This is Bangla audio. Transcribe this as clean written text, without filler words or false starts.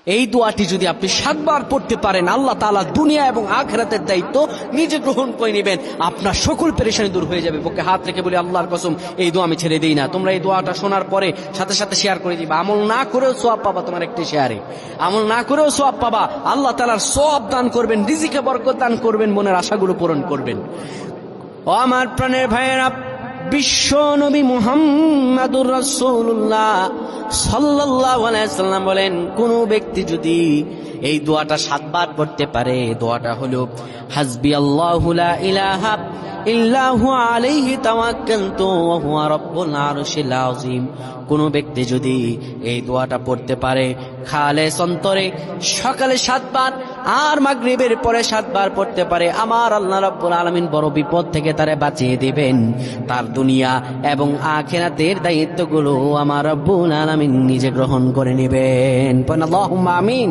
এই দোয়াটি যদি আপনি 7 বার পড়তে পারেন, আল্লাহ তাআলা দুনিয়া এবং আখিরাতের দায়িত্ব নিজে গ্রহণ করে নেবেন, আপনার সকল পেরেশানি দূর হয়ে যাবে। বুকে হাত রেখে বলি, আল্লাহর কসম এই দোয়া আমি ছেড়ে দিই না। তোমরা এই দোয়াটা শোনার পরে সাথে সাথে শেয়ার করে দিবা। আমল না করেও সওয়াব পাবা, তোমার একটি শেয়ারে আমল না করেও সওয়াব পাবা। আল্লাহ তাআলার সওয়াব দান করবেন, রিজিকে বরকত দান করবেন, মনের আশাগুলো পূরণ করবেন। ও আমার প্রাণের ভাইয়েরা, বিশ্ব নবী মুহাম্মাদুর রাসূলুল্লাহ সাল্লাল্লাহু আলাইহি ওয়াসাল্লাম বলেন, কোন ব্যক্তি যদি এই দোয়াটা 7 বার পড়তে পারে, দোয়াটা হলো হাসবি আল্লাহু লা ইলাহা ইল্লা হুয়া আলাইহি তাওয়াক্কালতু ওয়া হুয়া রাব্বুল আরশিল আযীম। কোন ব্যক্তি যদি এই দোয়াটা পড়তে পারে খালেস অন্তরে, সকালে 7 বার আর মাগরিবের পরে 7 বার পড়তে পারে, আমার আল্লাহ রাব্বুল আলামিন বড় বিপদ থেকে তারে বাঁচিয়ে দিবেন। তার দুনিয়া এবং আখিরাতের দায়িত্বগুলো আমার রব্বুল আলামিন নিজে গ্রহণ করে নেবেন। আল্লাহুম্মা আমিন।